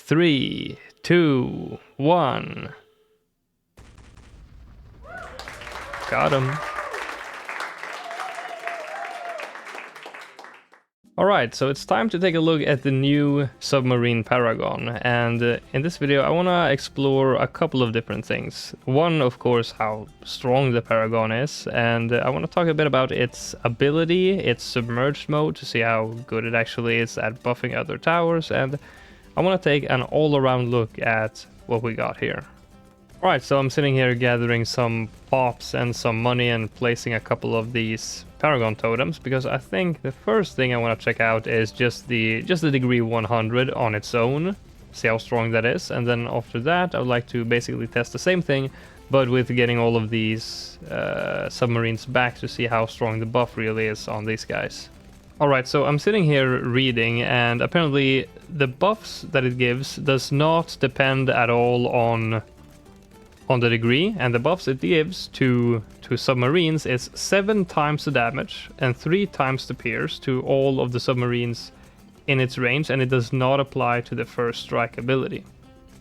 3, 2, 1. Got him. Alright, so it's time to take a look at the new submarine Paragon, and in this video I want to explore a couple of different things. One, of course, how strong the Paragon is, and I want to talk a bit about its ability, its submerged mode, to see how good it actually is at buffing other towers, and I want to take an all-around look at what we got here. Alright, so I'm sitting here gathering some pops and some money and placing a couple of these Paragon totems, because I think the first thing I want to check out is just the degree 100 on its own, see how strong that is, and then after that I would like to basically test the same thing, but with getting all of these submarines back to see how strong the buff really is on these guys. Alright, so I'm sitting here reading, and apparently the buffs that it gives does not depend at all on the degree, and the buffs it gives to submarines is 7 times the damage and 3 times the pierce to all of the submarines in its range, and it does not apply to the first strike ability.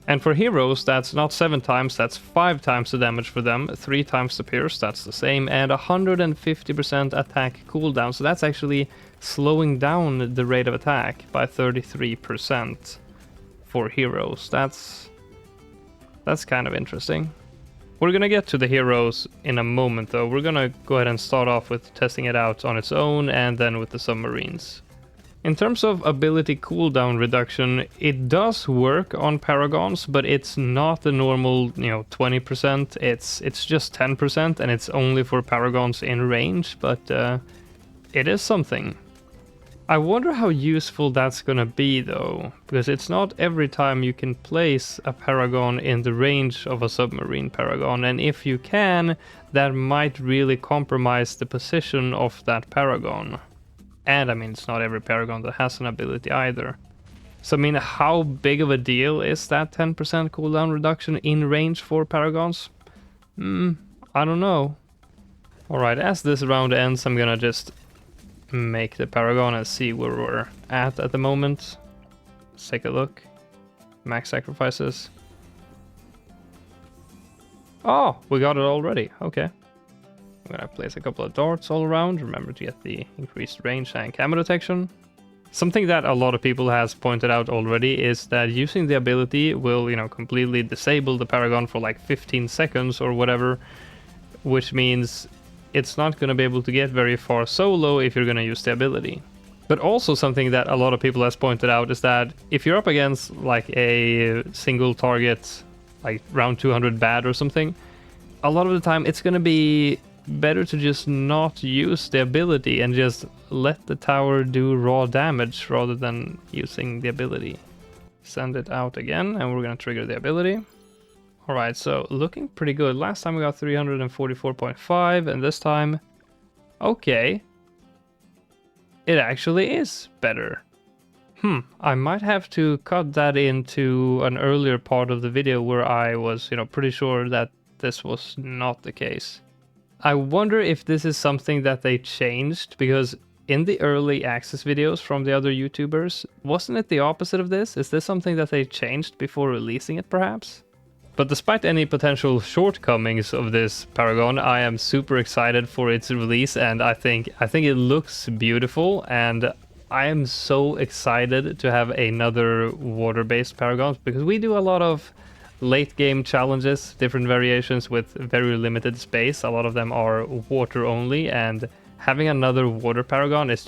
And for heroes, that's not 7 times, that's 5 times the damage for them, 3 times the pierce, that's the same, and 150% attack cooldown, so that's actually slowing down the rate of attack by 33% for heroes. That's kind of interesting. We're gonna get to the heroes in a moment though. We're gonna go ahead and start off with testing it out on its own and then with the submarines. In terms of ability cooldown reduction, it does work on Paragons, but it's not the normal, 20%. It's just 10%, and it's only for Paragons in range, but it is something. I wonder how useful that's gonna be though, because it's not every time you can place a Paragon in the range of a submarine Paragon, and if you can, that might really compromise the position of that Paragon. And I mean, it's not every Paragon that has an ability either. So I mean, how big of a deal is that 10% cooldown reduction in range for Paragons? I don't know. Alright, as this round ends, I'm gonna just make the Paragon and see where we're at the moment. Let's take a look. Max sacrifices. Oh, we got it already. Okay. I'm gonna place a couple of darts all around. Remember to get the increased range and camo detection. Something that a lot of people has pointed out already is that using the ability will, completely disable the Paragon for like 15 seconds or whatever, which means it's not going to be able to get very far solo if you're going to use the ability. But also something that a lot of people has pointed out is that if you're up against like a single target, like round 200 bad or something, a lot of the time it's going to be better to just not use the ability and just let the tower do raw damage rather than using the ability. Send it out again, and we're going to trigger the ability. Alright, so looking pretty good. Last time we got 344.5, and this time, okay, it actually is better. I might have to cut that into an earlier part of the video where I was, pretty sure that this was not the case. I wonder if this is something that they changed, because in the early access videos from the other YouTubers, wasn't it the opposite of this? Is this something that they changed before releasing it, perhaps? But despite any potential shortcomings of this Paragon, I am super excited for its release, and I think it looks beautiful, and I am so excited to have another water-based Paragon, because we do a lot of late game challenges, different variations with very limited space. A lot of them are water only, and having another water Paragon is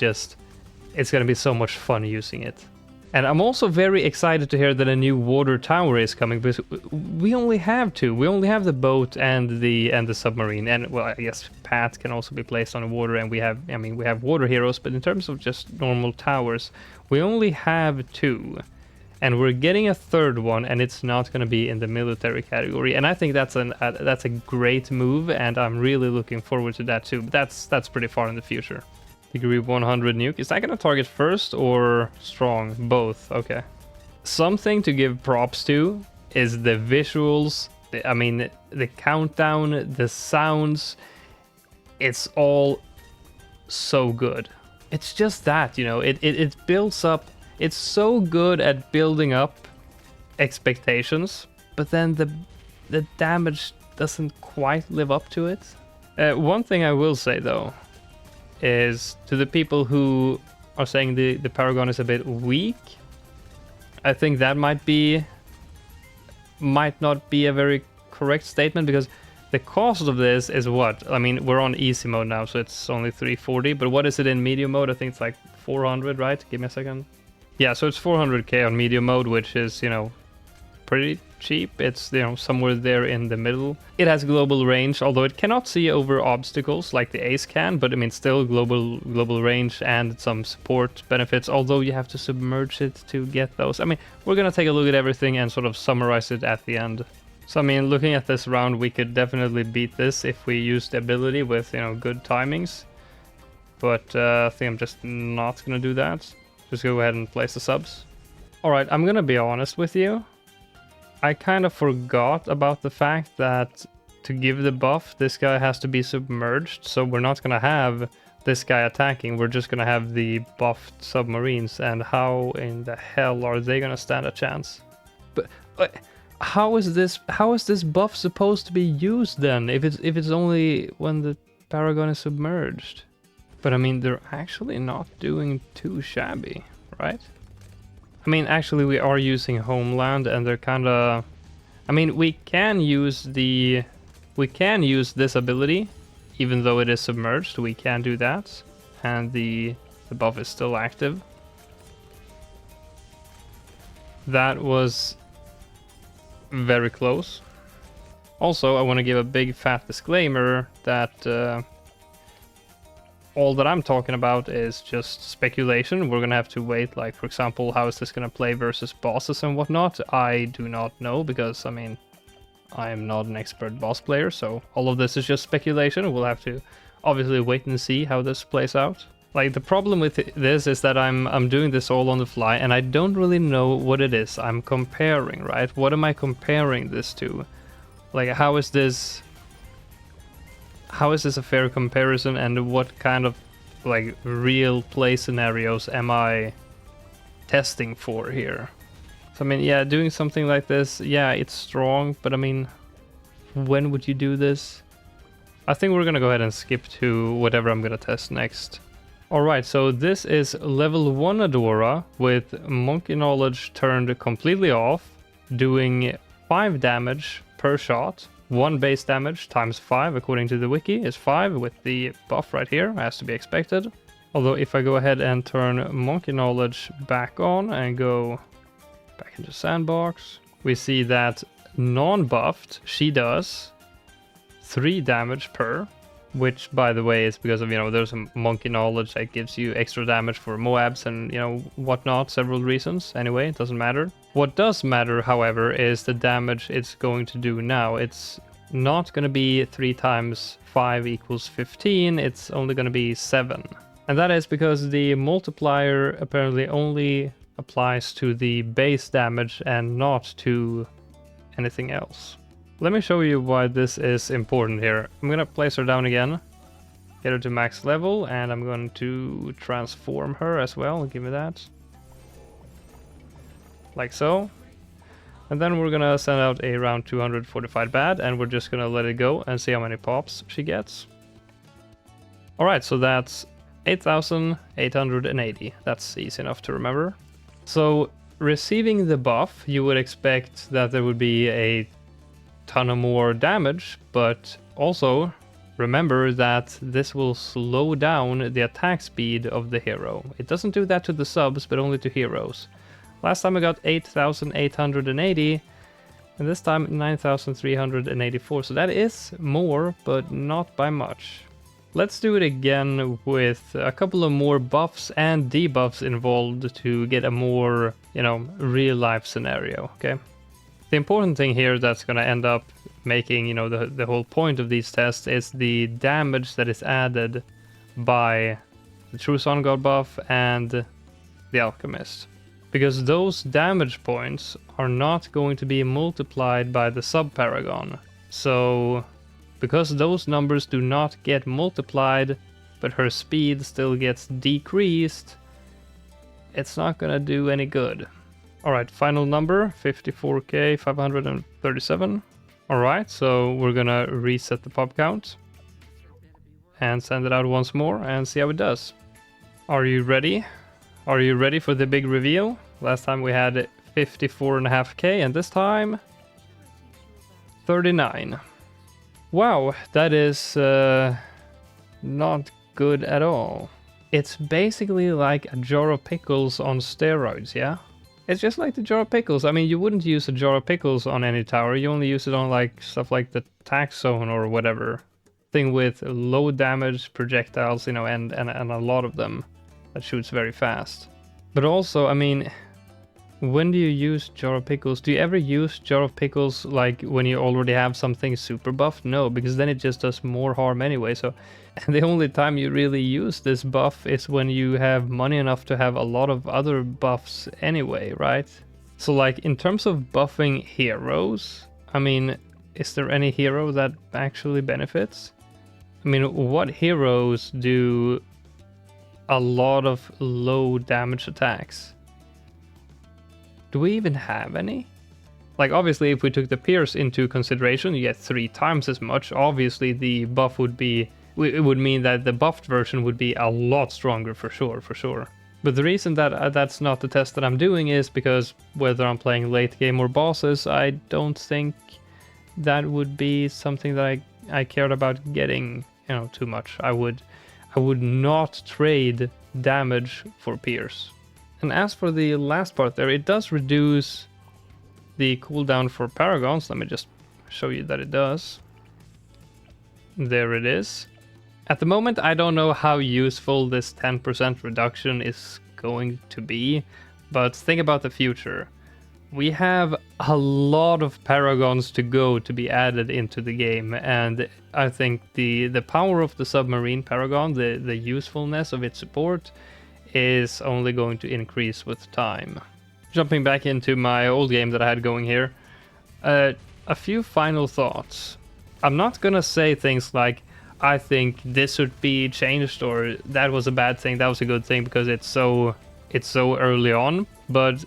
it's gonna be so much fun using it. And I'm also very excited to hear that a new water tower is coming, because we only have two. We only have the boat and the submarine, and well, I guess Pat can also be placed on the water, and we have water heroes, but in terms of just normal towers, we only have two. And we're getting a third one, and it's not going to be in the military category. And I think that's a great move, and I'm really looking forward to that too. But that's pretty far in the future. Degree 100 nuke. Is that going to target first or strong? Both. Okay. Something to give props to is the visuals. The countdown, the sounds. It's all so good. It's just that, it builds up. It's so good at building up expectations, but then the damage doesn't quite live up to it. One thing I will say though is to the people who are saying the Paragon is a bit weak, I think that might not be a very correct statement, because the cost of this is what? I mean, we're on easy mode now, so it's only 340, but what is it in medium mode? I think it's like 400, right? Give me a second. Yeah, so it's 400k on medium mode, which is, you know, pretty cheap. It's, you know, somewhere there in the middle. It has global range, although it cannot see over obstacles like the Ace can, but I mean, still global range and some support benefits, although you have to submerge it to get those. I mean, we're gonna take a look at everything and sort of summarize it at the end. So I mean, looking at this round, we could definitely beat this if we use the ability with, you know, good timings. But I think I'm just not gonna do that. Just go ahead and place the subs. Alright, I'm gonna be honest with you. I kind of forgot about the fact that to give the buff, this guy has to be submerged, so we're not gonna have this guy attacking, we're just gonna have the buffed submarines, and how in the hell are they gonna stand a chance? But how is this buff supposed to be used then, if it's only when the Paragon is submerged? But I mean, they're actually not doing too shabby, right? I mean, actually we are using Homeland, and they're kind of... I mean, we can use this ability, even though it is submerged, we can do that. And the buff is still active. That was very close. Also, I want to give a big fat disclaimer that all that I'm talking about is just speculation. We're gonna have to wait, like, for example, how is this gonna play versus bosses and whatnot? I do not know, because, I mean, I am not an expert boss player, so all of this is just speculation. We'll have to obviously wait and see how this plays out. Like, the problem with this is that I'm doing this all on the fly, and I don't really know what it is I'm comparing, right? What am I comparing this to? Like, how is this a fair comparison, and what kind of, like, real play scenarios am I testing for here? So I mean, yeah, doing something like this, yeah, it's strong, but I mean, when would you do this? I think we're gonna go ahead and skip to whatever I'm gonna test next. Alright, so this is level 1 Adora with Monkey Knowledge turned completely off, doing 5 damage per shot. 1 base damage times 5, according to the wiki, is 5, with the buff right here, as to be expected. Although if I go ahead and turn Monkey Knowledge back on and go back into Sandbox, we see that non-buffed, she does 3 damage per, which, by the way, is because of, you know, there's a Monkey Knowledge that gives you extra damage for Moabs and, you know, whatnot, several reasons. Anyway, it doesn't matter. What does matter, however, is the damage it's going to do now. It's not going to be 3 times 5 equals 15, it's only going to be 7. And that is because the multiplier apparently only applies to the base damage and not to anything else. Let me show you why this is important here. I'm gonna place her down again, get her to max level, and I'm going to transform her as well. Give me that. Like so. And then we're gonna send out a round 245 bad, and we're just gonna let it go and see how many pops she gets. Alright, so that's 8,880. That's easy enough to remember. So, receiving the buff, you would expect that there would be a ton of more damage, but also remember that this will slow down the attack speed of the hero. It doesn't do that to the subs, but only to heroes. Last time I got 8,880, and this time 9,384, so that is more, but not by much. Let's do it again with a couple of more buffs and debuffs involved to get a more, you know, real-life scenario, okay? The important thing here that's going to end up making, you know, the whole point of these tests is the damage that is added by the True Sun God buff and the Alchemist. Because those damage points are not going to be multiplied by the sub-Paragon. So, because those numbers do not get multiplied, but her speed still gets decreased, it's not going to do any good. Alright, final number, 54k 537. Alright, so we're gonna reset the pop count and send it out once more and see how it does. Are you ready? Are you ready for the big reveal? Last time we had 54.5k and this time 39. Wow, that is not good at all. It's basically like a jar of pickles on steroids, yeah? It's just like the jar of pickles. I mean, you wouldn't use a jar of pickles on any tower. You only use it on like stuff like the tax zone or whatever. Thing with low damage projectiles, you know, and a lot of them that shoots very fast. But also, I mean, when do you use jar of pickles? Do you ever use jar of pickles like when you already have something super buffed? No, because then it just does more harm anyway. So the only time you really use this buff is when you have money enough to have a lot of other buffs anyway, right? So like in terms of buffing heroes, I mean, is there any hero that actually benefits? I mean, what heroes do a lot of low damage attacks? Do we even have any? Like, obviously, if we took the Pierce into consideration, you get 3 times as much. Obviously, the buff would be... It would mean that the buffed version would be a lot stronger, for sure. But the reason that that's not the test that I'm doing is because whether I'm playing late game or bosses, I don't think that would be something that I cared about getting, you know, too much. I would not trade damage for Pierce. And as for the last part there, it does reduce the cooldown for Paragons. Let me just show you that it does. There it is. At the moment, I don't know how useful this 10% reduction is going to be, but think about the future. We have a lot of Paragons to go to be added into the game, and I think the power of the submarine Paragon, the usefulness of its support, is only going to increase with time. Jumping back into my old game that I had going here, a few final thoughts. I'm not gonna say things like, I think this should be changed, or that was a bad thing, that was a good thing, because it's so early on, but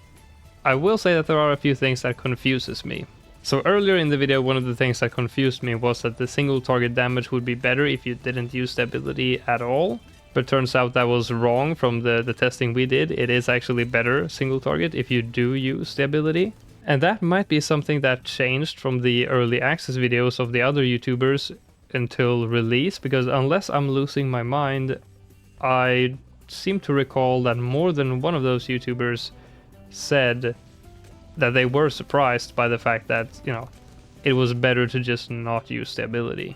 I will say that there are a few things that confuses me. So earlier in the video, one of the things that confused me was that the single target damage would be better if you didn't use the ability at all. But turns out that was wrong from the testing we did. It is actually better single target if you do use the ability. And that might be something that changed from the early access videos of the other YouTubers until release, because unless I'm losing my mind, I seem to recall that more than one of those YouTubers said that they were surprised by the fact that, you know, it was better to just not use the ability.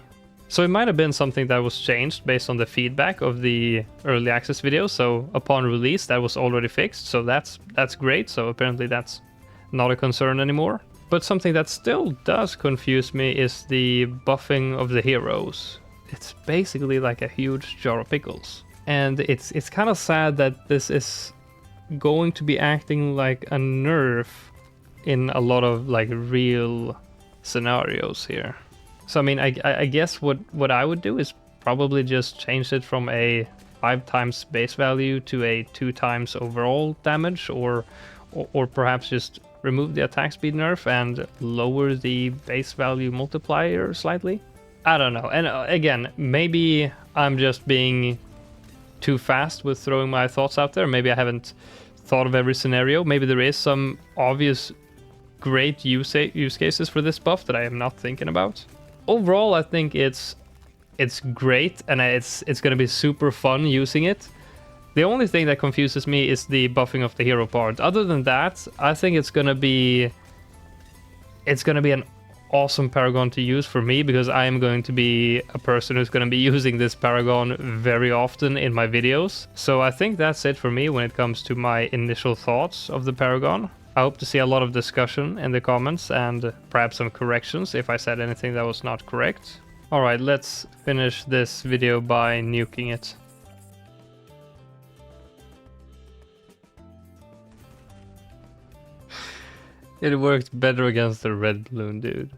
So it might have been something that was changed based on the feedback of the early access video. So upon release, that was already fixed. So that's great. So apparently that's not a concern anymore. But something that still does confuse me is the buffing of the heroes. It's basically like a huge jar of pickles. And it's kind of sad that this is going to be acting like a nerf in a lot of like real scenarios here. So I mean, I guess what I would do is probably just change it from a 5 times base value to a 2 times overall damage, or perhaps just remove the attack speed nerf and lower the base value multiplier slightly. I don't know. And again, maybe I'm just being too fast with throwing my thoughts out there. Maybe I haven't thought of every scenario. Maybe there is some obvious great use cases for this buff that I am not thinking about. Overall, I think it's great, and it's going to be super fun using it. The only thing that confuses me is the buffing of the hero part. Other than that, I think it's going to be an awesome Paragon to use for me, because I am going to be a person who's going to be using this Paragon very often in my videos. So I think that's it for me when it comes to my initial thoughts of the Paragon. I hope to see a lot of discussion in the comments and perhaps some corrections if I said anything that was not correct. Alright, let's finish this video by nuking it. It worked better against the red balloon, dude.